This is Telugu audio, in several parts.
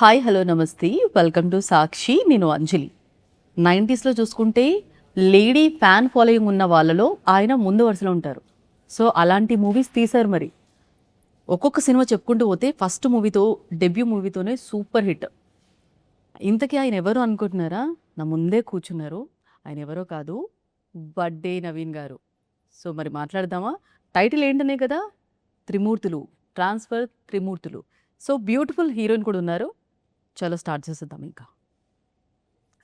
హాయ్ హలో నమస్తే వెల్కమ్ టు సాక్షి. నేను అంజలి. 90స్లో చూసుకుంటే లేడీ ఫ్యాన్ ఫాలోయింగ్ ఉన్న వాళ్ళలో ఆయన ముందు వరుసలో ఉంటారు. సో అలాంటి మూవీస్ తీశారు. మరి ఒక్కొక్క సినిమా చెప్పుకుంటూ పోతే ఫస్ట్ మూవీతో డెబ్యూ మూవీతోనే సూపర్ హిట్. ఇంతకీ ఆయన ఎవరు అనుకుంటున్నారా? నా ముందే కూర్చున్నారు. ఆయన ఎవరో కాదు, వడ్డే నవీన్ గారు. సో మరి మాట్లాడదామా? టైటిల్ ఏంటనే కదా, త్రిమూర్తులు, ట్రాన్స్ఫర్ త్రిమూర్తులు. సో బ్యూటిఫుల్ హీరోయిన్ కూడా ఉన్నారు. చలో స్టార్ట్ చేసేద్దాం ఇంకా.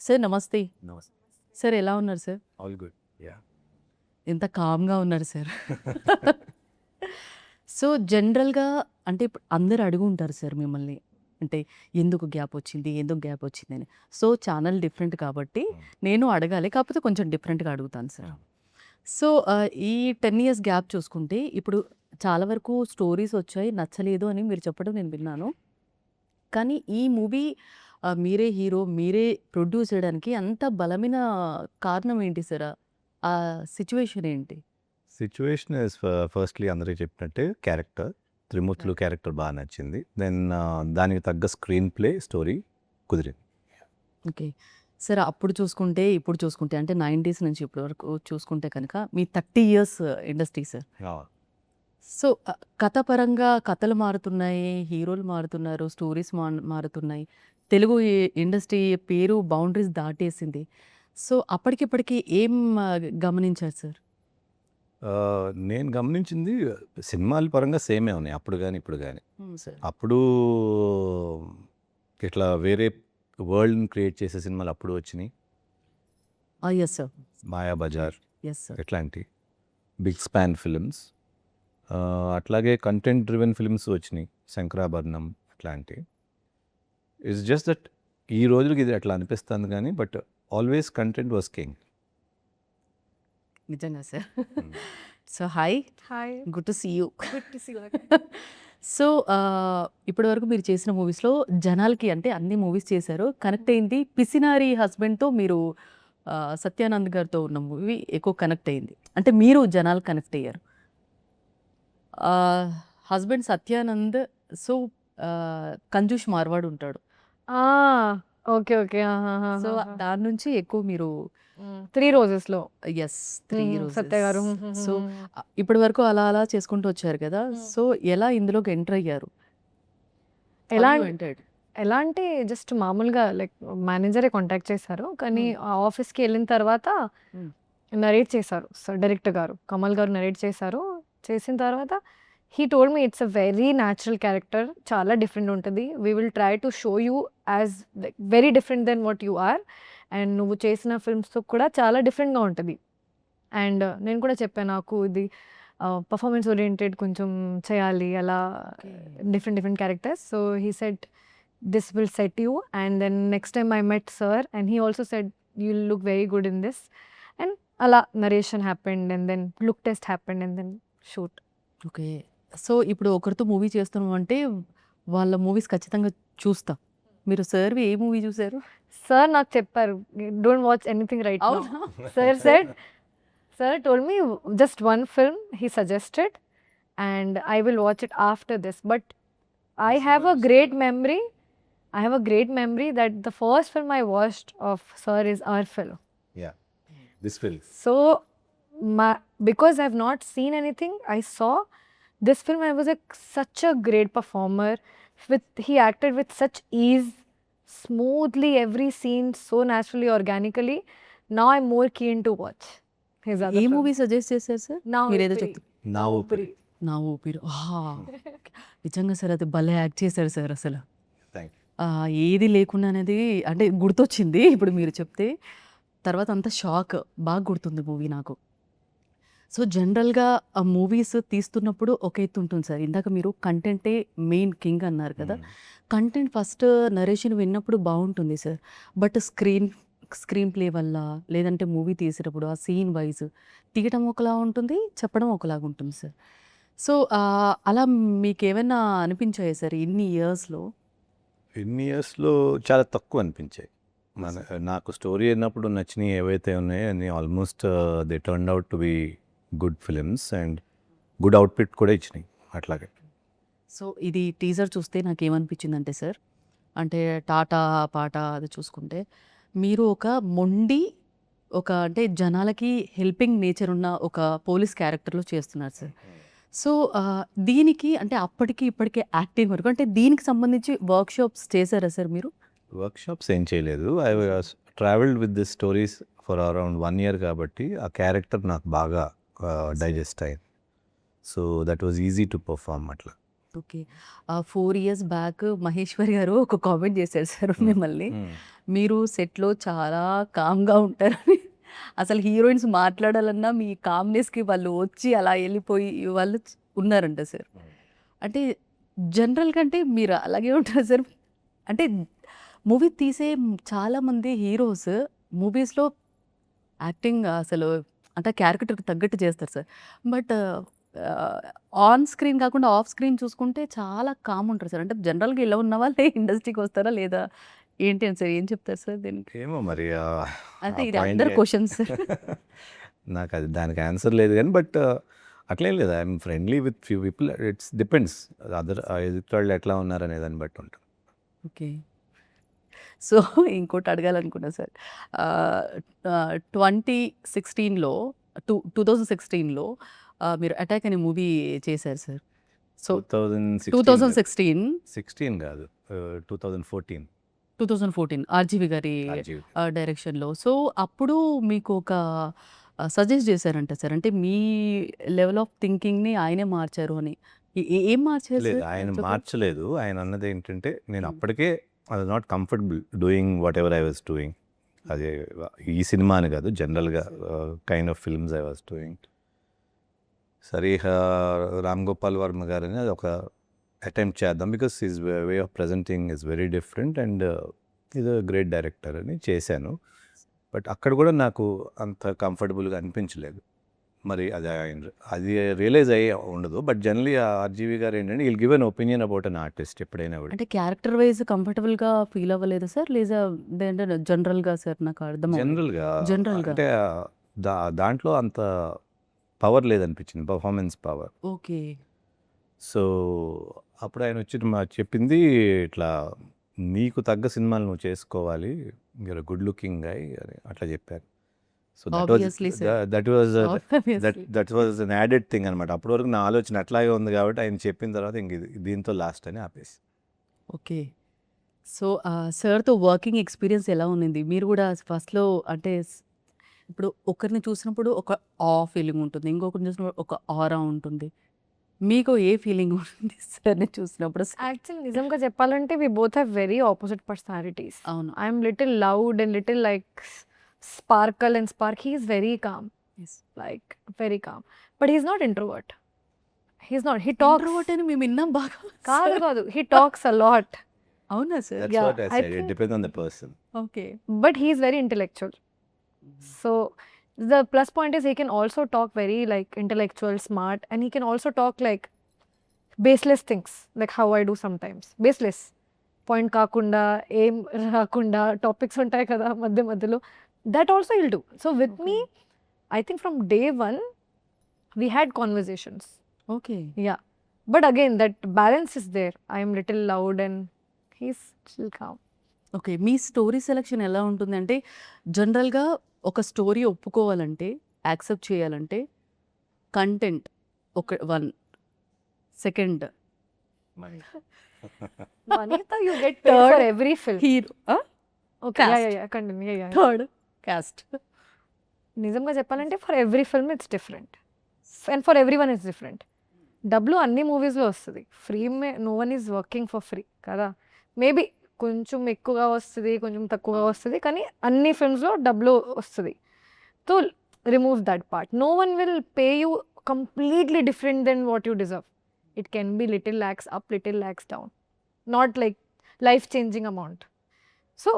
సార్ నమస్తే. నమస్తే. సార్ ఎలా ఉన్నారు సార్? All good. యా. ఎంత కామ్గా ఉన్నారు సార్. సో జనరల్గా అంటే ఇప్పుడు అందరు అడుగు ఉంటారు సార్ మిమ్మల్ని, అంటే ఎందుకు గ్యాప్ వచ్చింది, ఎందుకు గ్యాప్ వచ్చింది అని. సో ఛానల్ డిఫరెంట్ కాబట్టి నేను అడగాలి, కాకపోతే కొంచెం డిఫరెంట్గా అడుగుతాను సార్. సో ఈ 10 years గ్యాప్ చూసుకుంటే ఇప్పుడు చాలా వరకు స్టోరీస్ వచ్చాయి, నచ్చలేదు అని మీరు చెప్పడం నేను విన్నాను. కానీ ఈ మూవీ మీరే హీరో, మీరే ప్రొడ్యూస్ చేయడానికి అంత బలమైన కారణం ఏంటి సార్? ఆ సిచ్యువేషన్ ఏంటి? సిచ్యువేషన్ ఇస్ ఫస్ట్లీ అందరికీ చెప్పినట్టే క్యారెక్టర్, త్రిమూర్తులు క్యారెక్టర్ బాగా నచ్చింది. దెన్ దానికి తగ్గ స్క్రీన్ ప్లే, స్టోరీ కుదిరింది. Okay sir. అప్పుడు చూసుకుంటే ఇప్పుడు చూసుకుంటే అంటే 90s నుంచి ఇప్పటి వరకు చూసుకుంటే కనుక మీ 30 years ఇండస్ట్రీ సార్. సో కథ పరంగా కథలు మారుతున్నాయి, హీరోలు మారుతున్నారు, స్టోరీస్ మారుతున్నాయి. తెలుగు ఇండస్ట్రీ పేరు బౌండరీస్ దాటేసింది. సో అప్పటికిప్పటికి ఏం గమనించారు సార్? నేను గమనించింది సినిమాల పరంగా సేమే ఉన్నాయి, అప్పుడు కానీ ఇప్పుడు కానీ. సార్ అప్పుడు ఇట్లా వేరే వరల్డ్ని క్రియేట్ చేసే సినిమాలు అప్పుడు వచ్చినాయి. Yes sir. Mayabazar yes sir. ఇట్లాంటి బిగ్ స్పాన్ ఫిల్మ్స్, అట్లాగే కంటెంట్ డ్రివెన్ ఫిల్మ్స్ వచ్చినాయి, శంకరాభరణం అట్లాంటి. ఇట్స్ జస్ట్ దట్ ఈ రోజులకి ఇది అట్లా అనిపిస్తుంది కానీ but always content was king. నిజంగా sir. So hi, hi, good to see you. Good to see you. So ఇప్పటి వరకు మీరు చేసిన మూవీస్లో జనాలకి, అంటే అన్ని మూవీస్ చేశారు, కనెక్ట్ అయింది పిసినారి హస్బెండ్తో. మీరు సత్యానంద్ గారితో ఉన్న మూవీ ఎక్కువ కనెక్ట్ అయింది, అంటే మీరు జనాలు కనెక్ట్ అయ్యారు. హస్బెండ్ సత్యానంద్. సో కంజూష్ మార్వాడు ఉంటాడు. Okay okay. సో దాని నుంచి ఎక్కువ మీరు 3 రోజెస్లో ఎస్ 3 రోజెస్ సత్య గారు. సో ఇప్పటి వరకు అలా అలా చేసుకుంటూ వచ్చారు కదా. సో ఎలా ఇందులోకి ఎంటర్ అయ్యారు? ఎలా How you entered? ఎలా అంటే జస్ట్ మామూలుగా లైక్ మేనేజరే కాంటాక్ట్ చేశారు, కానీ ఆ ఆఫీస్కి వెళ్ళిన తర్వాత Hmm. నరేట్ చేశారు సార్, డైరెక్టర్ గారు కమల్ గారు నరేట్ చేశారు. చేసిన తర్వాత he told me it's a very natural character, చాలా డిఫరెంట్ ఉంటుంది. We will try to show you as very different then what you are, and నువ్వు చేసిన ఫిల్మ్స్తో కూడా చాలా డిఫరెంట్గా ఉంటుంది. అండ్ నేను కూడా చెప్పాను, నాకు ఇది పర్ఫార్మెన్స్ ఓరియంటెడ్ కొంచెం చేయాలి, అలా different characters. So he said this will set you. And then next time I met sir and he also said you will look very good in this. And అలా narration happened and then look test happened and then shoot. Okay. So ఇప్పుడు ఒకరితో మూవీ చేస్తున్నాం అంటే వాళ్ళ మూవీస్ ఖచ్చితంగా చూస్తా. మీరు సార్వి ఏ మూవీ చూసారు? సార్ నాకు చెప్పారు, don't watch anything right now. Sir said, sir told me just one film he suggested and I will watch it after this. But I have a great memory. I have a great memory that the first film I watched of Sir is our film. This film. So, because I've not seen anything, I saw this film. I was such a great performer. He acted with such ease, smoothly, every scene so naturally, organically. Now I'm more keen to watch his other A film. Movie suggest చేశారు సార్? Now మీరు ఏదో Upiri. చెప్తారు. నా ఊపిరి. నా ఊపిరి. నిజంగా సార్ అది భలే యాక్ట్ చేశారు సార్. అసలు థ్యాంక్ యూ. ఏది లేకుండా అనేది అంటే గుర్తొచ్చింది ఇప్పుడు మీరు చెప్తే. తర్వాత అంతా షాక్, బాగా గుర్తుంది మూవీ నాకు. సో జనరల్గా ఆ మూవీస్ తీస్తున్నప్పుడు ఒక ఎత్తు ఉంటుంది సార్. ఇందాక మీరు కంటెంటే మెయిన్ కింగ్ అన్నారు కదా. కంటెంట్ ఫస్ట్ నరేషన్ విన్నప్పుడు బాగుంటుంది సార్, బట్ స్క్రీన్ ప్లే వల్ల, లేదంటే మూవీ తీసేటప్పుడు ఆ సీన్ వైజ్ తీయటం ఒకలా ఉంటుంది, చెప్పడం ఒకలాగా ఉంటుంది సార్. సో అలా మీకేమైనా అనిపించాయి సార్ ఇన్ని ఇయర్స్లో? ఇన్ని ఇయర్స్లో చాలా తక్కువ అనిపించాయి. నాకు స్టోరీ అయినప్పుడు నచ్చినవి ఏవైతే ఉన్నాయో అన్ని almost they turn out to be good films and good output కూడా ఇచ్చినాయి అట్లాగే. సో ఇది టీజర్ చూస్తే నాకేమనిపించిందంటే సార్, అంటే 'టాటా' పాట అది చూసుకుంటే, మీరు ఒక మొండి అంటే జనాలకి హెల్పింగ్ నేచర్ ఉన్న ఒక పోలీస్ క్యారెక్టర్‌లో చేస్తున్నారు సార్. సో, దీనికి అంటే అప్పటికి, ఇప్పటికి యాక్టింగ్ వరకు అంటే దీనికి సంబంధించి వర్క్‌షాప్స్ చేసారా సార్ మీరు? వర్క్షాప్స్ ఏం చేయలేదు. I was travelled with this stories for around 1 year కాబట్టి ఆ క్యారెక్టర్ నాకు బాగా డైజెస్ట్ అయింది. So, that was easy to perform అట్లా. ఓకే. 4 ఇయర్స్ బ్యాక్ మహేశ్వరి గారు ఒక కామెంట్ చేశారు సార్ మిమ్మల్ని. మీరు సెట్‌లో చాలా కామ్‌గా ఉంటారని. అసలు హీరోయిన్స్ మాట్లాడాలన్నా మీ కామ్‌నెస్‌కి వాళ్ళు వచ్చి అలా ఎళ్ళిపోయి వాళ్ళు ఉన్నారంట సార్. అంటే జనరల్‌గా అంటే మీరు అలాగే ఉంటారా సార్? అంటే మూవీ తీసే చాలామంది హీరోస్ మూవీస్‌లో యాక్టింగ్ అసలు అంటే క్యారెక్టర్‌కి తగ్గట్టు చేస్తారు సార్. బట్ ఆన్ స్క్రీన్ కాకుండా ఆఫ్ స్క్రీన్ చూసుకుంటే చాలా కామ్ ఉంటారు సార్. అంటే జనరల్‌గా ఇలా ఉన్న వాళ్ళే ఇండస్ట్రీకి వస్తారా లేదా ఏంటి అని సార్? ఏం చెప్తారు సార్ దీనికి? ఏమో మరి అంటే ఆ ఇది పాయింట్ అందరి క్వెషన్స్. నాకు అది దానికి ఆన్సర్ లేదు కానీ బట్ అట్లేం లేదు. I'm friendly with few people. It's depends other ఎదుటి వాళ్ళు ఎట్లా ఉన్నారనే దాన్ని బట్టి ఉంటుంది. ఓకే. సో, ఇంకోటి అడగాలనుకున్నా సార్. 2016లో 2016లో మీరు 'అటాక్' అనే మూవీ చేశారు సార్. సో, 2016 16 కాదు 2014 2014 ఆర్‌జీవి గారి రాజీవ్. డైరెక్షన్‌లో. సో, అప్పుడు మీకు ఒక సజెస్ట్ చేశారంట సార్. అంటే మీ లెవెల్ ఆఫ్ థింకింగ్‌ని ఆయనే మార్చారు అని. ఏం మార్చారు లేదు సార్? ఆయన చెప్పండి. మార్చలేదు. ఆయన అన్నది ఏంటంటే నేను అప్పటికే I was not comfortable doing what ever I was doing. అదే ఈ సినిమా అని కాదు జనరల్గా kind of films I was doing. సరే రామ్ గోపాల్ వర్మ గారని అది ఒక అటెంప్ట్ చేద్దాం because his way of presenting is very different and is a great director అని చేశాను. బట్ అక్కడ కూడా నాకు అంత కంఫర్టబుల్గా అనిపించలేదు. మరి అది రియలైజ్ అయ్యి ఉండదు. బట్ జనరలీ ఆర్‌జీవి గారు ఏంటంటే will give an opinion about an artist ఎప్పుడైనా కూడా. అంటే క్యారెక్టర్ వైస్ కంఫర్టబుల్‌గా ఫీల్ అవ్వలేదా సార్? లేదా అంటే జనరల్‌గా సార్ నాకు అర్థం అవ్వలేదు. జనరల్గా జనరల్‌గా. అంటే దాంట్లో అంత పవర్ లేదనిపించింది, పర్ఫార్మెన్స్ పవర్. ఓకే. సో అప్పుడు ఆయన వచ్చి చెప్పింది ఇట్లా నీకు తగ్గ సినిమాలు నువ్వు చేసుకోవాలి, మీరు గుడ్ లుకింగ్ గై అని అట్లా చెప్పారు. So Obviously, sir. That was Obviously. That was an added thing అనమాట. అప్పటి వరకు నా ఆలోచన అట్లాగే ఉంది కాబట్టి ఆయన చెప్పిన తర్వాత ఇంక దీంతో లాస్ట్ అని ఆపేసి. ఓకే. సో, సార్‌తో వర్కింగ్ ఎక్స్‌పీరియన్స్ ఎలా ఉన్నింది? మీరు కూడా ఫస్ట్‌లో అంటే ఇప్పుడు ఒకరిని చూసినప్పుడు ఒక ఫీలింగ్ ఉంటుంది. ఇంకొకరిని చూసినప్పుడు ఒక ఆరా ఉంటుంది. మీకు ఏ ఫీలింగ్ ఉంటుంది సార్‌ని చూసినప్పుడు? యాక్చువల్లీ నిజంగా చెప్పాలంటే we both have very opposite personalities. అవును. I'm little loud and little like sparkle and spark. He is very calm, yes. like very calm, but he's not introvert. He's not, he talks. Introvert అని మేము విన్నాం బాగా. కాదు కాదు, he talks a lot, అవునా sir? That's Yeah, what I I said, it think- depends on the person. Okay. but he's very intellectual. So the plus point is he can also talk very like intellectual, smart, and he can also talk like baseless things, like how I do sometimes. Baseless, point కాకుండా ఏం రాకుండా టాపిక్స్ ఉంటాయి కదా మధ్య మధ్యలో, that also he'll do. So with me, I think from day one we had conversations. Okay. Yeah, but again that balance is there. I am little loud and he's still calm. Okay. మీ స్టోరీ సెలక్షన్ ఎలా ఉంటుందంటే జనరల్‌గా ఒక స్టోరీ ఒప్పుకోవాలంటే, యాక్సెప్ట్ చేయాలంటే కంటెంట్ ఒక 1 second Manita, you get paid for Third every film. Hero Okay, yeah, cast. yeah, yeah, continue. Yeah, yeah. Third cast. నిజంగా చెప్పాలంటే for every film it's different and for every one it's different. డబ్బులు అన్ని మూవీస్లో వస్తుంది, free no one is working for free కదా. మేబీ కొంచెం ఎక్కువగా వస్తుంది, కొంచెం తక్కువగా వస్తుంది, కానీ అన్ని ఫిల్మ్స్లో డబ్బులు వస్తుంది. So remove that part. No one will pay you completely different then what you deserve. It can be little lakhs up, little lakhs down, not like life changing amount. So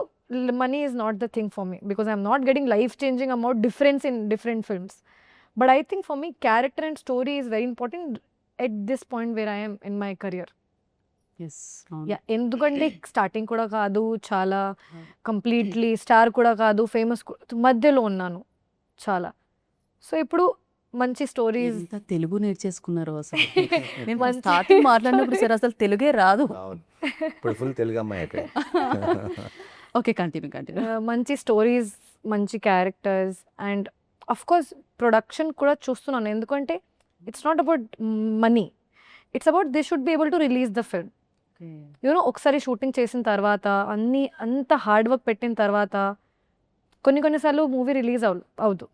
money is not the thing for me because I'm not getting life changing amount difference in different films. But I think for me character and story is very important at this point where I am in my career. Yes. అవును. Yeah, ఎందుకంటే స్టార్టింగ్ కూడా కాదు, చాలా కంప్లీట్లీ స్టార్ కూడా కాదు, ఫేమస్ మధ్యలో ఉన్నాను చాలా. సో ఇప్పుడు మంచి స్టోరీస్. ఎంత తెలుగు నేర్చేసుకున్నారో అసలు. నేను స్టార్టింగ్ మాట్లాడినప్పుడు సార్ అసలు తెలుగే రాదు. అవును, ఇప్పుడు ఫుల్ తెలుగు అమ్మాయి అయితే. Okay, continue. మంచి స్టోరీస్, మంచి characters and of course production కూడా చూస్తున్నాను. ఎందుకంటే it's not about money, it's about they should be able to release the film. You know ఒకసారి షూటింగ్ చేసిన తర్వాత అంత హార్డ్ వర్క్ పెట్టిన తర్వాత కొన్నిసార్లు మూవీ రిలీజ్ అవదు,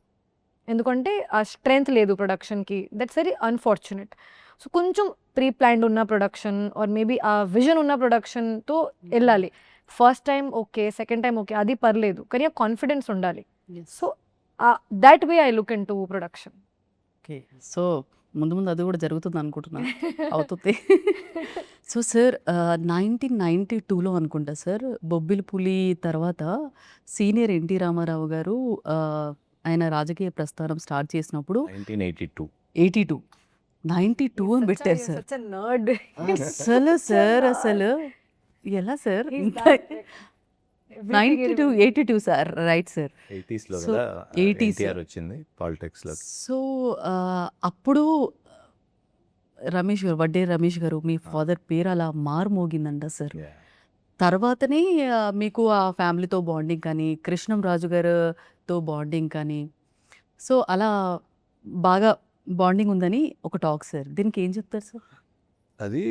ఎందుకంటే ఆ స్ట్రెంగ్త్ లేదు ప్రొడక్షన్కి. That's very unfortunate. సో కొంచెం ప్రీ ప్లాన్డ్ ఉన్న ప్రొడక్షన్ ఆర్ మేబీ ఆ విజన్ ఉన్న ప్రొడక్షన్తో వెళ్ళాలి. First time okay, second time okay, అది పర్లేదు, కానీ ఆ కాన్ఫిడెన్స్ ఉండాలి. So that way I look into production. Okay, so ముందు అది కూడా జరుగుతుంది అనుకుంటున్నాను, అవుతుంది. సో సార్ 1992లో అనుకుంటా సార్, బొబ్బిలి పులి తర్వాత సీనియర్ ఎన్టీ రామారావు గారు ఆయన రాజకీయ ప్రస్థానం స్టార్ట్ చేసినప్పుడు 1982. 92 అని పెట్టారు సార్. అసలు ఎలా సార్ 82 సార్, రైట్ సార్. 80sలో So, కదా 80s. ఎన్టీఆర్ వచ్చింది పాలిటిక్స్లో. సో అప్పుడు వడ్డే రమేష్ గారు మీ ఫాదర్ పేరు అలా మారుమోగిందంట సార్. తర్వాతనే మీకు ఆ ఫ్యామిలీతో బాండింగ్ కానీ, కృష్ణం రాజు గారితో బాండింగ్ కానీ, సో అలా బాగా బాండింగ్ ఉందని ఒక టాక్ సార్. దీనికి ఏం చెప్తారు సార్? అది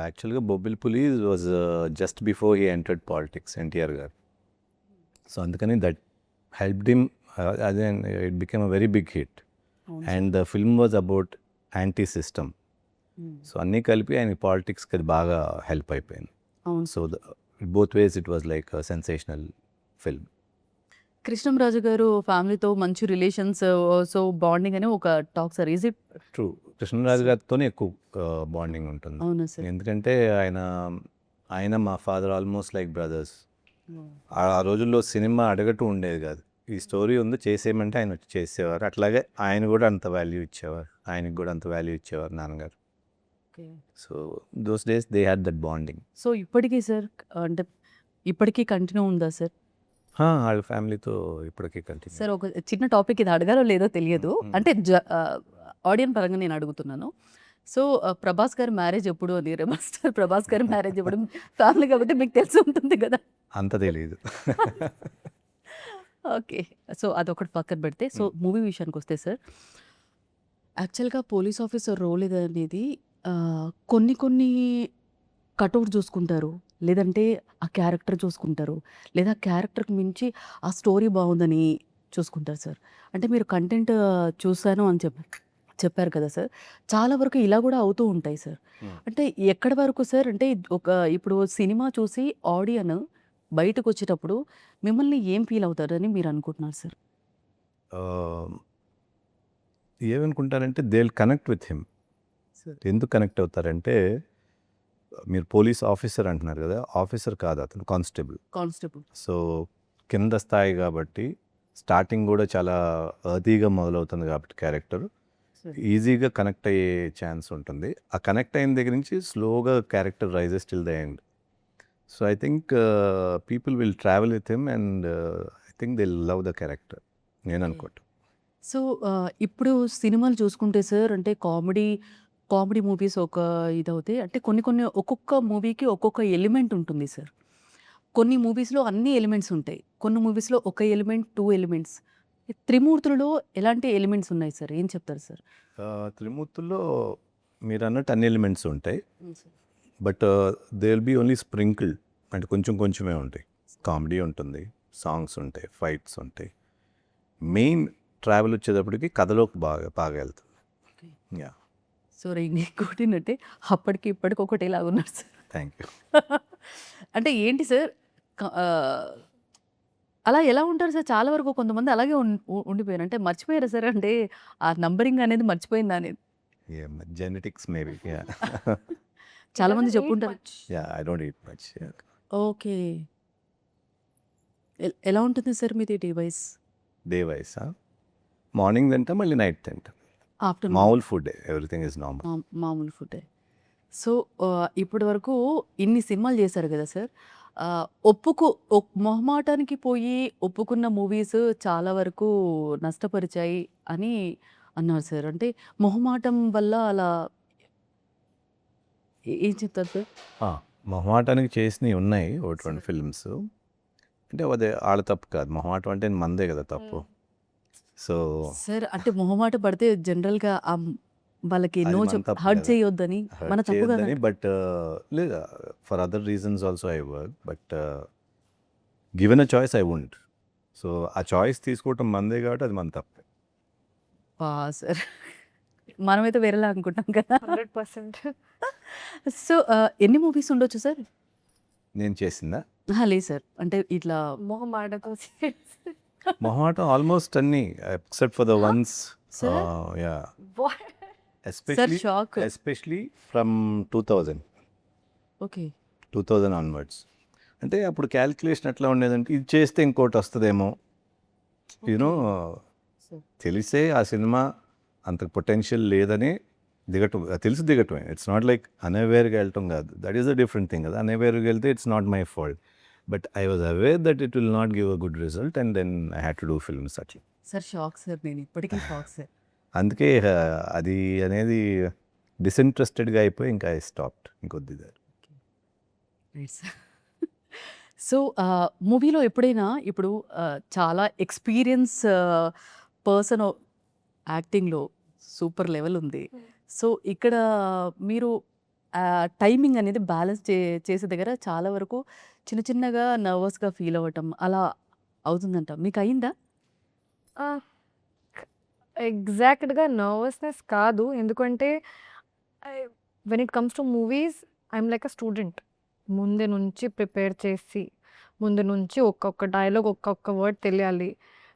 యాక్చువల్గా Bobbili Puli was just before he entered politics, NTR garu. So అందుకని దట్ హెల్ప్డ్ హిమ్, అదే it became a very big hit. And the film was about anti system. So అన్నీ కలిపి ఆయన పాలిటిక్స్కి అది బాగా హెల్ప్ అయిపోయింది. అవును. So both ways it was like sensational film. Krishnamraju garu ఫ్యామిలీతో మంచి రిలేషన్స్, సో బాండింగ్ అని ఒక talk sir. Is it true, Krishnaraju గారితోనే ఎక్కువ బాండింగ్ ఉంటుంది. అవునా సార్? ఎందుకంటే ఆయన మా ఫాదర్ ఆల్మోస్ట్ లైక్ బ్రదర్స్. ఆ రోజుల్లో సినిమా అడగటూ ఉండేది కాదు, ఈ స్టోరీ ఉంది చేసేయమంటే ఆయన వచ్చి చేసేవారు. అట్లాగే ఆయన కూడా అంత వాల్యూ ఇచ్చేవారు, ఆయనకు కూడా అంత వాల్యూ ఇచ్చేవారు నాన్నగారు. So those days they had that bonding. So ఇప్పటికీ సార్, అంటే ఇప్పటికీ కంటిన్యూ ఉందా సార్? వాళ్ళ ఫ్యామిలీతో ఇప్పటికీ కంటిన్యూ. సార్ ఒక చిన్న టాపిక్, ఇది అడగాలో లేదో తెలియదు, అంటే ఆడియన్స్ పరంగా నేను అడుగుతున్నాను. సో ప్రభాస్ గారి మ్యారేజ్ ఎప్పుడు అని, రెమాస్టర్ ప్రభాస్ గారి మ్యారేజ్ ఎప్పుడు? ఫ్యామిలీ కాబట్టి మీకు తెలిసి ఉంటుంది కదా. అంత తెలియదు. ఓకే, సో అదొకటి పక్కన పెడితే, సో మూవీ విషయానికి వస్తే సార్, యాక్చువల్గా పోలీస్ ఆఫీసర్ రోల్ ఇది అనేది కొన్ని కట్అవుట్ చూసుకుంటారు, లేదంటే ఆ క్యారెక్టర్ చూసుకుంటారు, లేదా క్యారెక్టర్కి మించి ఆ స్టోరీ బాగుందని చూసుకుంటారు సార్. అంటే మీరు కంటెంట్ చూశాను అని చెప్పారు కదా సార్, చాలా వరకు ఇలా కూడా అవుతూ ఉంటాయి సార్. అంటే ఎక్కడి వరకు సార్, అంటే ఇప్పుడు సినిమా చూసి ఆడియన్ బయటకు వచ్చేటప్పుడు మిమ్మల్ని ఏం ఫీల్ అవుతారని మీరు అనుకుంటున్నారు సార్? ఏమనుకుంటారంటే they will connect with him. ఎందుకు కనెక్ట్ అవుతారంటే, మీరు పోలీస్ ఆఫీసర్ అంటున్నారు కదా, ఆఫీసర్ కాదు అతను, కానిస్టేబుల్. సో కింద స్థాయి కాబట్టి స్టార్టింగ్ కూడా చాలా అతిగా మొదలవుతుంది కాబట్టి క్యారెక్టర్ ఈజీగా కనెక్ట్ అయ్యే ఛాన్స్ ఉంటుంది. ఆ కనెక్ట్ అయిన దగ్గర నుంచి స్లోగా character rises till the end. So I think people will travel with him and I think they love the character, నేను అనుకోవటం. సో ఇప్పుడు సినిమాలు చూసుకుంటే సార్, అంటే కామెడీ మూవీస్ ఒక ఇదవుతాయి, అంటే కొన్ని ఒక్కొక్క మూవీకి ఒక్కొక్క ఎలిమెంట్ ఉంటుంది సార్. కొన్ని మూవీస్లో అన్ని ఎలిమెంట్స్ ఉంటాయి, కొన్ని మూవీస్లో ఒక ఎలిమెంట్, 2 ఎలిమెంట్స్. త్రిమూర్తులలో ఎలాంటి ఎలిమెంట్స్ ఉన్నాయి సార్, ఏం చెప్తారు సార్? త్రిమూర్తుల్లో మీరు అన్నట్టు అన్ని ఎలిమెంట్స్ ఉంటాయి, but they will be only sprinkled, అంటే కొంచెమే ఉంటాయి. కామెడీ ఉంటుంది, సాంగ్స్ ఉంటాయి, ఫైట్స్ ఉంటాయి. మెయిన్ ట్రావెల్ వచ్చేటప్పటికి కథలోకి బాగా వెళ్తుంది. యా. సో ఇంకోటి అంటే అప్పటికి ఇప్పటికి ఒకటేలాగా ఉన్నారు సార్. Thank you. అంటే ఏంటి సార్, అలా ఎలా ఉంటారు సార్? చాలా వరకు కొంతమంది అలాగే ఉండిపోయారు, అంటే మర్చిపోయారా సార్? అంటే ఆ నంబరింగ్ అనేది మర్చిపోయిందా అనేది? Genetics maybe. యా. చాలా మంది చెప్పుంటారు. Yeah, I don't eat much. Okay, ఎలా ఉంటుంది సార్ మీది డే వైస్? మార్నింగ్ తింటా, మళ్ళీ నైట్ తింటా. ఆఫ్టర్నూన్ మామూలు ఫుడ్, ఎవ్రీథింగ్ ఇస్ నార్మల్. మామూలు ఫుడ్. సో ఇప్పటి వరకు ఇన్ని సినిమాలు చేశారు కదా సార్, మొహమాటానికి పోయి ఒప్పుకున్న మూవీస్ చాలా వరకు నష్టపరిచాయి అని అన్నారు సార్. అంటే మొహమాటం వల్ల అలా ఏం చెప్తారు సార్? మొహమాటానికి చేసినవి ఉన్నాయి ఒకటి 2 ఫిల్మ్స్. అంటే అదే ఆళ్ళ తప్పు కాదు. మొహమాటం అంటే మనదే కదా తప్పు. సో, సార్ అంటే మొహమాట పడితే జనరల్‌గా వాళ్ళకి అది నో మన తప్పు హర్ట్ కదా! చేయొద్దని మన హర్ట్ తప్పు చేయొద్దని. కదండి. బట్ లేదు, for other reasons also I work. But given a choice I wouldn't. So, ఆ చాయిస్ తీసుకోవటం మనదే కాబట్టి అది మన తప్పే. సార్ మనమైతే వేరేలా అనుకుంటాం కదా. 100%. సో ఎన్ని మూవీస్ ఉండొచ్చు సార్? నేను చేసిందా? లేదు సార్. అంటే ఇట్లా మొహమాటతో మొహమాటం ఆల్మోస్ట్ అన్నీ except for the ones. Sir? Yeah! Sir shock. Especially from 2000 okay. 2000 onwards. అంటే అప్పుడు క్యాలిక్యులేషన్ ఎట్లా ఉండేదంటే ఇది చేస్తే ఇంకోటి వస్తదేమో. You know Sir. తెలిసే ఆ సినిమా అంత పొటెన్షియల్ లేదని దిగటం, తెలిసి దిగటమే. ఇట్స్ నాట్ లైక్ అన్అవేర్‌గా వెళ్ళటం కాదు. That is a different thing కదా. అన్అవేర్‌గా వెళ్తే it's not my fault. But I was aware that it will not give a good result and then I had to do films అట్లా. Sir shock sir. నేను ఇప్పటికీ షాక్ సార్. అందుకే అది అనేది డిసింట్రెస్టెడ్‌గా అయిపోయి ఇంకా ఐ స్టాప్డ్ ఇంకొద్దిగా. Right sir. సో మూవీలో ఎప్పుడైనా ఇప్పుడు చాలా ఎక్స్పీరియన్స్ పర్సన్ యాక్టింగ్‌లో సూపర్ లెవెల్ ఉంది. సో ఇక్కడ మీరు టైమింగ్ అనేది బ్యాలెన్స్ చేసే దగ్గర చాలా వరకు చిన్న చిన్నగా నర్వస్‌గా ఫీల్ అవ్వటం అలా అవుతుందంట. మీకు అయిందా? ఎగ్జాక్ట్‌గా నర్వస్‌నెస్ కాదు. ఎందుకంటే when it comes to movies I'm like a student. ముందు నుంచి ప్రిపేర్ చేసి, ముందు నుంచి ఒక్కొక్క డైలాగ్, ఒక్కొక్క వర్డ్ తెలియాలి.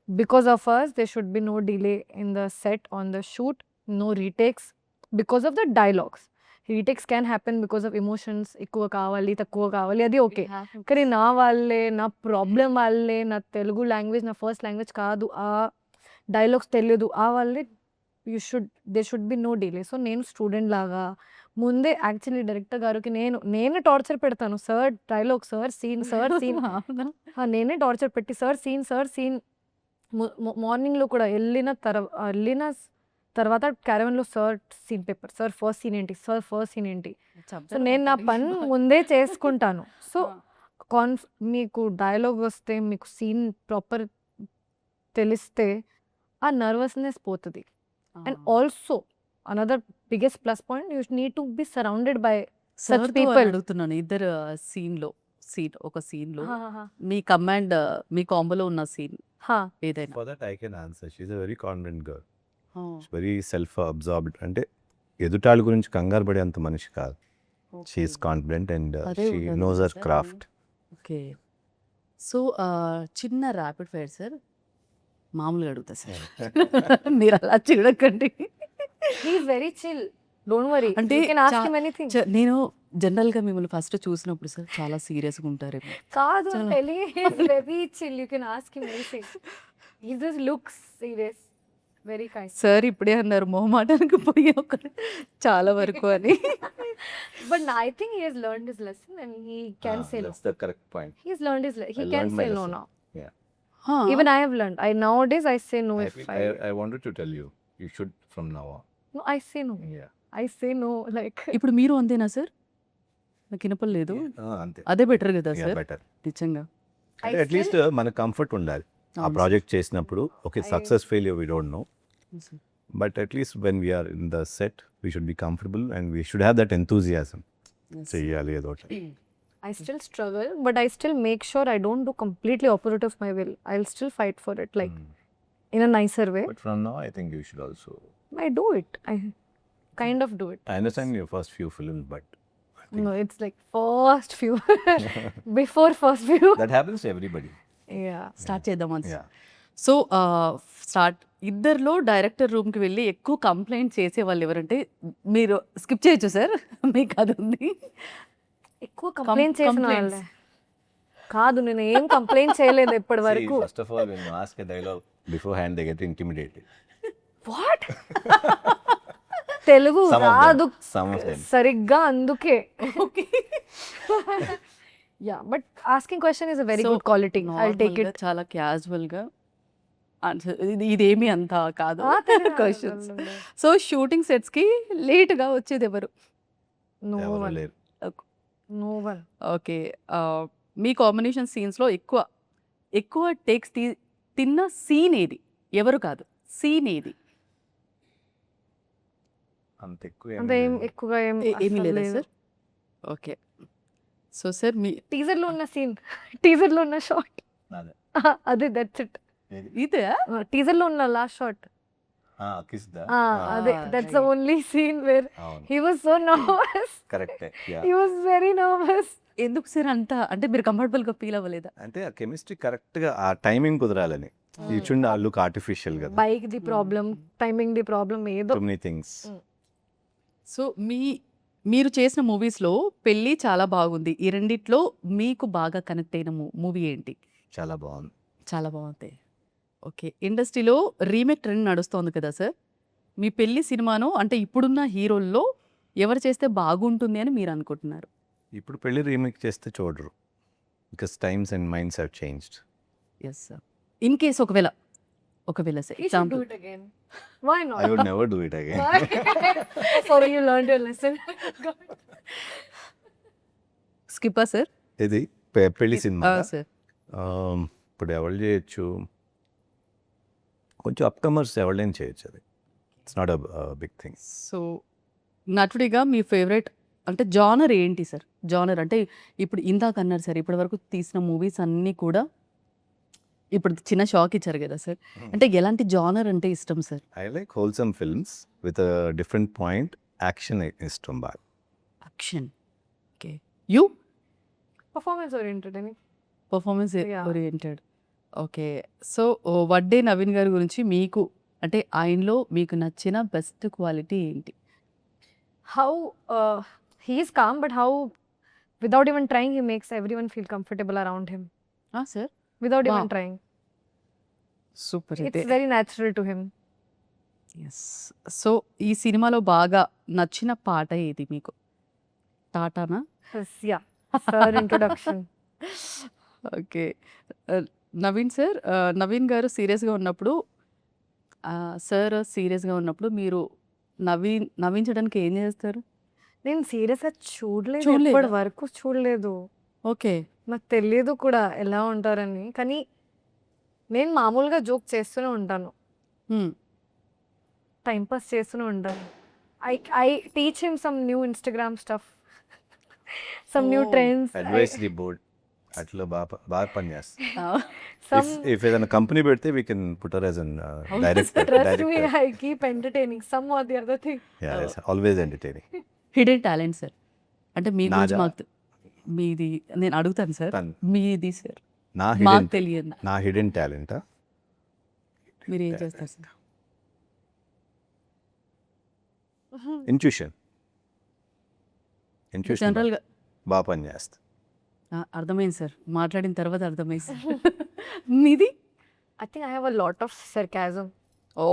Because of us they should be no delay in the set, on the shoot, no retakes because of the dialogues. Retakes can happen because of emotions. ఎక్కువ కావాలి, తక్కువ కావాలి, అది ఓకే. కానీ నా వాళ్ళే, నా ప్రాబ్లం వాళ్ళే, నా తెలుగు లాంగ్వేజ్ నా ఫస్ట్ లాంగ్వేజ్ కాదు, ఆ డైలాగ్స్ తెలియదు, ఆ వాళ్ళే they should be no delay. So నేను స్టూడెంట్ లాగా ముందే యాక్చువల్లీ డైరెక్టర్ గారికి నేనే టార్చర్ పెడతాను. Sir dialogue, sir scene, sir scene. అవునా? నేనే టార్చర్ పెట్టి సార్ సీన్ మార్నింగ్లో కూడా వెళ్ళిన తర్వాత క్యారవన్లో sir scene paper, sir first scene ఏంటి, సార్ ఫస్ట్ సీన్ ఏంటి. సో నేను నా పని ముందే చేసుకుంటాను. సో మీకు డైలాగ్ వస్తే, మీకు సీన్ ప్రాపర్ తెలిస్తే ఆ నర్వస్నెస్ పోతుంది. And also another biggest plus point, you need to be surrounded by such సార్తో పీపుల్. అడుగుతున్నాను. ఇద్దరు ఒక సీన్‌లో మీ కమాండ్, మీ కాంబోలో ఉన్న సీన్ ఏదైనా? For that I can answer. She is a very confident girl. Very self absorbed. అంటే ఎదుటాళ్ళ గురించి కంగారు పడే అంత మనిషి కాదు. షీ ఈస్ కాన్ఫిడెంట్ అండ్ అదే షీ ఉన్నది knows her sir. Craft. Okay. So చిన్న ర్యాపిడ్ ఫైర్ సార్. మామూలుగా అడుగుతా సార్. మీరు అలా చూడకండి. He is very chill, don't worry, అంటే you can ask him anything. నేను జనరల్‌గా మిమ్మల్ని ఫస్ట్ చూసినప్పుడు సార్ చాలా సీరియస్‌గా ఉంటారేమో. కాదు, చాలా. Telling he is very chill, you can ask him anything. He just looks serious, very kind. Sir ఇప్పుడే అన్నారు మొహమాటానికి పోయి ఒక చాలా వరకు అని. But I think he has learned his lesson and he can say no. That's the correct point. He has learned his he I can learned my say no lesson. now. Yeah. Even I have learned. Nowadays I say no if I wanted to tell you, you should from now on. no, I say no. Yeah. I say no like ఇప్పుడు మీరు అంతేనా సార్? నాకు వినపడలేదు. అంతే. అదే బెటర్ కదా సార్ బెటర్. నిజంగా. I అట్లీస్ట్ మన కంఫర్ట్ ఉండాలి. ఆ అవును ప్రాజెక్ట్ చేసినప్పుడు okay, I- success failure we don't know, sir. But at least when we are in the set we should be comfortable and we should have that enthusiasm. Yes. చెయ్యాలి ఏదో ఒకటి. I still struggle, but I still make sure I don't do completely opposite of my will. I'll still fight for it like in a nicer way. But from now I think you should also. I do it. I kind of do it. I understand your first few films, but I think No, it's like first few before first few. that happens to everybody. Yeah. Start చేద్దాం అని. Yeah. సో ఇద్దరిలో డైరెక్టర్ రూమ్కి వెళ్ళి ఎక్కువ కంప్లైంట్ చేసే వాళ్ళు ఎవరంటే, మీరు స్కిప్ చేయొచ్చు సార్, మీకు అది ఉంది. ఎక్కువ కంప్లైంట్ చేసిన complaints. వాళ్ళే కాదు, నేను ఏం కంప్లైంట్ చేయలేదు ఇప్పటి See, వరకు. first of all, when you ask a dialogue beforehand, they get intimidated. What Telugu Some of them. రాదు Some of them. సరిగ్గా అందుకే. Okay. Yeah, but asking question is a very good quality. I take it. చాలా క్యాజువల్గా ఇదేమి అంత కాదు క్వశ్చన్స్. సో షూటింగ్ సెట్స్కి లేట్గా వచ్చేది ఎవరు? నో ఎవరు వన్, లేరు. No one. ఓకే. మీ కాంబినేషన్ సీన్స్లో ఎక్కువ టేక్స్ తిన్న సీన్ ఏది? ఎవరు కాదు, సీన్ ఏది? అంత ఎక్కువ అంత ఏం ఎక్కువగా ఏం ఏమీ అస్సలు లేదా లేదు. సార్? ఓకే. సో సార్ మీ టీజర్ లో ఉన్న సీన్, టీజర్ లో ఉన్న షాట్, అదే. అదే దట్స్ ఇట్. ఇదే టీజర్ లో ఉన్న లాస్ట్ షాట్, కిస్ దా అదే that's the only scene where అవును హీ వాస్ సో నర్వస్, కరెక్టే. He was very nervous. ఎందుకు సార్ అంత, అంటే మీరు కంఫర్టబుల్గా ఫీల్ అవ్వలేదా? అంటే ఆ కెమిస్ట్రీ కరెక్ట్గా ఆ టైమింగ్ కుదరాలని. ఈ చుండి ఆ లుక్ ఆర్టిఫిషియల్ కదా. బైక్ ది ప్రాబ్లం, టైమింగ్ ది ప్రాబ్లం, ఏదో. Too many things. సో మీరు చేసిన మూవీస్లో పెళ్ళి చాలా బాగుంది. ఈ రెండిట్లో మీకు బాగా కనెక్ట్ అయిన మూవీ ఏంటి? చాలా బాగుంది. చాలా బాగుంది. ఓకే. ఇండస్ట్రీలో రీమేక్ ట్రెండ్ నడుస్తోంది కదా సార్. మీ పెళ్లి సినిమాను అంటే ఇప్పుడున్న హీరోల్లో ఎవరు చేస్తే బాగుంటుంది అని మీరు అనుకుంటున్నారు? ఇప్పుడు పెళ్లి రీమేక్ చేస్తే చూడరు, because times and minds have changed. Yes sir. In case ఒకవేళ sir He should do example it again. Why not? I would never do it again. Sorry, you learned your lesson. స్కిప్పా సార్? ఇది పెళ్లి సినిమా సార్. ఇప్పుడు ఎవరు చేయొచ్చు, కొంచెం అప్కమర్స్ ఎవరైనా చేయొచ్చు. అది it's not a big thing. So నటుడిగా మీ ఫేవరెట్ అంటే జానర్ ఏంటి సార్? జానర్ అంటే ఇప్పుడు ఇందాక అన్నారు సార్, ఇప్పటి వరకు తీసిన మూవీస్ అన్నీ కూడా ఇప్పుడు చిన్న షాక్ ఇచ్చారు కదా సార్. అంటే ఎలాంటి జానర్ అంటే ఇష్టం sir? I like wholesome films with a different point. Action ఇష్టం బాగా. Action. Okay. You? Performance oriented, any? Performance Yeah. Oriented. Okay. So Vadde Naveen గారి గురించి మీకు అంటే ఆయనలో మీకు నచ్చిన బెస్ట్ క్వాలిటీ ఏంటి? How he is calm, but how without even trying, he makes everyone feel comfortable around him. Sir Without Wow. even trying. Super. It's very natural to him. Yes. So ఈ సినిమాలో బాగా నచ్చిన పాట ఏది మీకు? టాటానా? Yeah. Sir introduction. Okay. Naveen sir, Naveen గారు సీరియస్గా ఉన్నప్పుడు సార్ సీరియస్గా ఉన్నప్పుడు మీరు నవ్వించడానికి ఏం చేస్తారు? నేను సీరియస్గా చూడలేదు, చూడలేదా? ఇప్పటి వరకు చూడలేదు. ఓకే. నాకు తెలియదు కూడా ఎలా ఉంటారని. కానీ నేను మామూలుగా జోక్ చేస్తూనే ఉంటాను, టైం పాస్ చేస్తూనే ఉంటాను. I teach him some new Instagram stuff, some new Oh. Trends. Advisory board అట్లా బాగా పని చేస్తుంది. సమ్ ఇఫ్ ఏదైనా కంపెనీ పెడితే we can put her as an director. Trust me, I keep entertaining some or the other thing. Always entertaining. Hidden talent sir అంటే మీ గురించి నాదా? మాకు మీది నేను అడుగుతాను సార్. తను. మీది సార్ నా మాకు హిడెన్ తెలియదు. నా హిడెన్ టాలెంటా? మీరు ఏం చేస్తారు సార్? ఇంట్యూషన్ జనరల్గా బాగా పని చేస్తా. అర్థమైంది సార్, మాట్లాడిన తర్వాత అర్థమైంది సార్. మీది? I think I have a lot of sarcasm. ఓ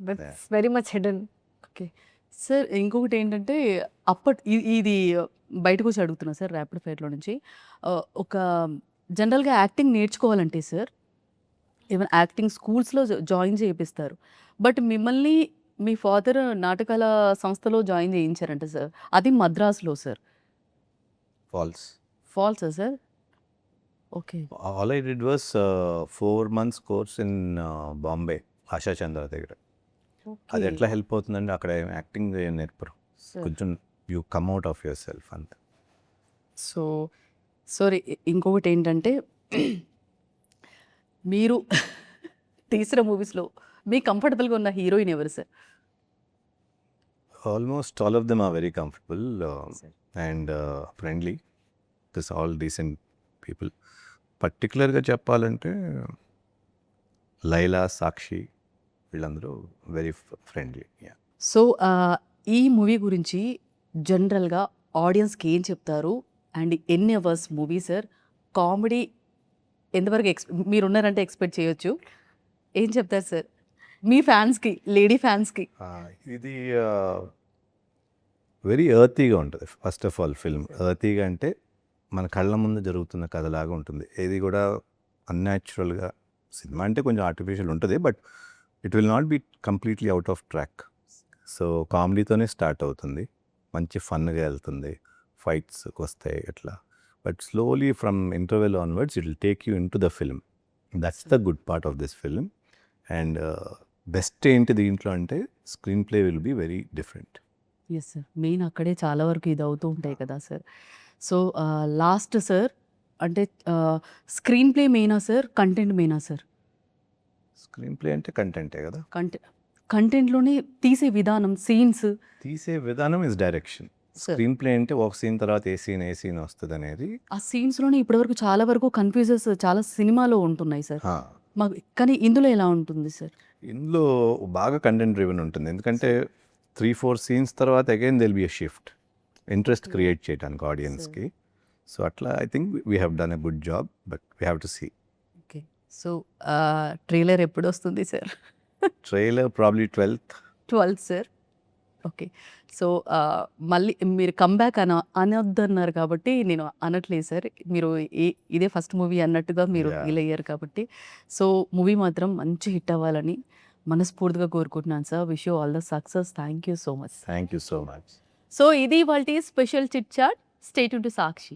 That's very much hidden. Okay sir. ఇంకొకటి ఏంటంటే ఇది బయటకు వచ్చి అడుగుతున్నా సార్ ర్యాపిడ్ ఫైర్లో నుంచి. ఒక జనరల్గా యాక్టింగ్ నేర్చుకోవాలంటే సార్ ఈవెన్ యాక్టింగ్ స్కూల్స్లో జాయిన్ చేయిస్తారు. బట్ మిమ్మల్ని మీ ఫాదర్ నాటకాల సంస్థలో జాయిన్ చేయించారంట సార్, అది మద్రాసులో సార్. ఫాల్సా sir? Okay. All I did was 4 months course in Bombay, Asha Chandra దగ్గర. అది ఎట్లా హెల్ప్ అవుతుందండి, అక్కడ యాక్టింగ్ నేర్పరు, కొంచెం you come out of your self అంతే. సో సారీ, ఇంకొకటి ఏంటంటే మీరు తీసిన మూవీస్లో మీ కంఫర్టబుల్గా ఉన్న హీరోయిన్ ఎవరు sir? Almost all of them are very comfortable and friendly. This all decent people. పర్టికులర్గా చెప్పాలంటే లైలా, సాక్షి వీళ్ళందరూ వెరీ ఫ్రెండ్లీ. సో ఈ మూవీ గురించి జనరల్గా ఆడియన్స్కి ఏం చెప్తారు? అండ్ ఎన్ని అవర్స్ మూవీ సార్? కామెడీ ఎంతవరకు మీరున్నారంటే ఎక్స్పెక్ట్ చేయొచ్చు. ఏం చెప్తారు సార్ మీ ఫ్యాన్స్కి, లేడీ ఫ్యాన్స్కి? ఇది వెరీ ఎర్తీగా ఉంటుంది. ఫస్ట్ ఆఫ్ ఆల్ ఫిల్మ్ ఎర్తీగా అంటే మన కళ్ళ ముందు జరుగుతున్న కథలాగా ఉంటుంది. ఏది కూడా అన్యాచురల్గా సినిమా అంటే కొంచెం ఆర్టిఫిషియల్ ఉంటుంది, but it will not be completely out of track. So కామెడీతోనే స్టార్ట్ అవుతుంది, మంచి ఫన్గా వెళ్తుంది, ఫైట్స్కి వస్తాయి అట్లా. But slowly from interval onwards it will take you into the film. That's the good part of this film. And best ఏంటి దీంట్లో అంటే screenplay will be very different. Yes sir, main అక్కడే చాలా వరకు ఇది అవుతూ ఉంటాయి కదా సార్. సో లాస్ట్ సార్, అంటే స్క్రీన్ ప్లే మెయినా సార్, కంటెంట్ మెయినా సార్? స్క్రీన్ ప్లే అంటే కంటెంటే కదా, కంటెంట్లోనే తీసే విధానం, సీన్స్. తీసే విధానం is direction. Sir screenplay అంటే ఒక సీన్ తర్వాత ఏ సీన్ వస్తుంది అనేది. ఆ సీన్స్లోనే ఇప్పటివరకు చాలా వరకు కన్ఫ్యూజెస్ చాలా సినిమాలో ఉంటున్నాయి సార్. హా. మాకు కానీ ఇందులో ఎలా ఉంటుంది సార్? ఇందులో బాగా కంటెంట్ డ్రివెన్ ఉంటుంది, ఎందుకంటే 3-4 సీన్స్ తర్వాత again they'll be a shift, interest create చేయడానికి ఆడియన్స్కి. సో అట్లా I think we have done a good job, but we have to see. Okay. So trailer ఎప్పుడు వస్తుంది sir? Trailer probably 12th sir. Okay. So మళ్ళీ మీరు కమ్బ్యాక్ అనొద్దన్నారు కాబట్టి నేను అనట్లేదు సార్. మీరు ఇదే ఫస్ట్ మూవీ అన్నట్టుగా మీరు Yeah. ఫీల్ అయ్యారు కాబట్టి. సో మూవీ మాత్రం మంచి హిట్ అవ్వాలని మనస్ఫూర్తిగా కోరుకుంటున్నాను sir. Wish you all the success. Thank you so much. Thank you so much. So ఇది ఇవాల్టి special chit chat. Stay tune to Sakshi.